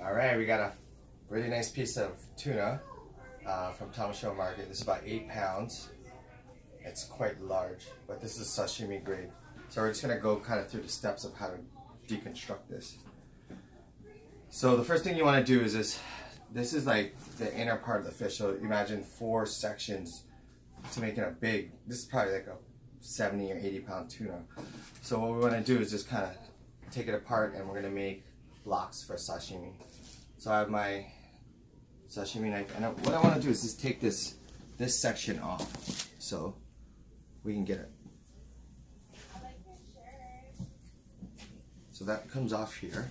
All right, we got a really nice piece of tuna from Thomas Show Market. This is about 8 pounds. It's quite large, but this is sashimi grade. So we're just gonna go kind of through the steps of how to deconstruct this. So the first thing you want to do is this is like the inner part of the fish. So imagine 4 sections to make it a big. This is probably like a 70 or 80 pound tuna. So what we want to do is just kind of take it apart, and we're gonna make blocks for sashimi. So I have my sashimi knife, and what I want to do is just take this section off so we can get it. So that comes off here.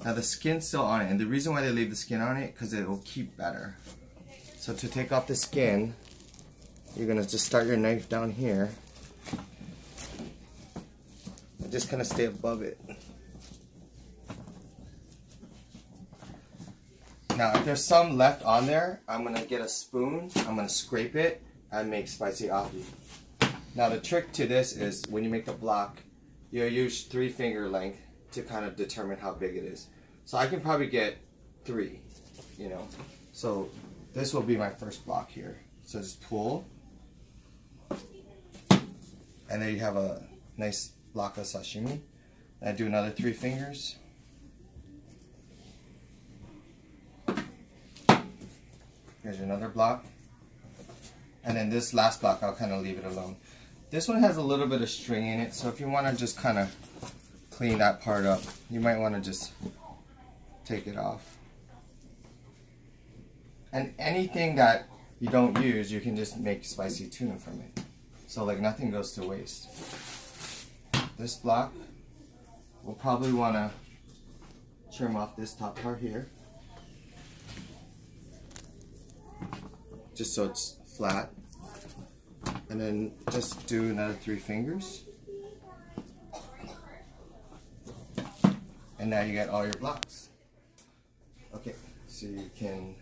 Now the skin's still on it, and the reason why they leave the skin on it, because it will keep better. So to take off the skin, you're gonna just start your knife down here and just kind of stay above it. Now, if there's some left on there, I'm gonna get a spoon, I'm gonna scrape it, and make spicy ahi. Now, the trick to this is when you make the block, you use 3 finger length to kind of determine how big it is. So I can probably get 3, you know. So this will be my first block here. So just pull, and there you have a nice block of sashimi. And I do another 3 fingers. Here's another block. And then this last block, I'll kind of leave it alone. This one has a little bit of string in it, so if you want to just kind of clean that part up, you might want to just take it off. And anything that you don't use, you can just make spicy tuna from it. So like nothing goes to waste. This block, we'll probably want to trim off this top part here, just so it's flat, and then just do another 3 fingers, and now you get all your blocks. Okay, so you can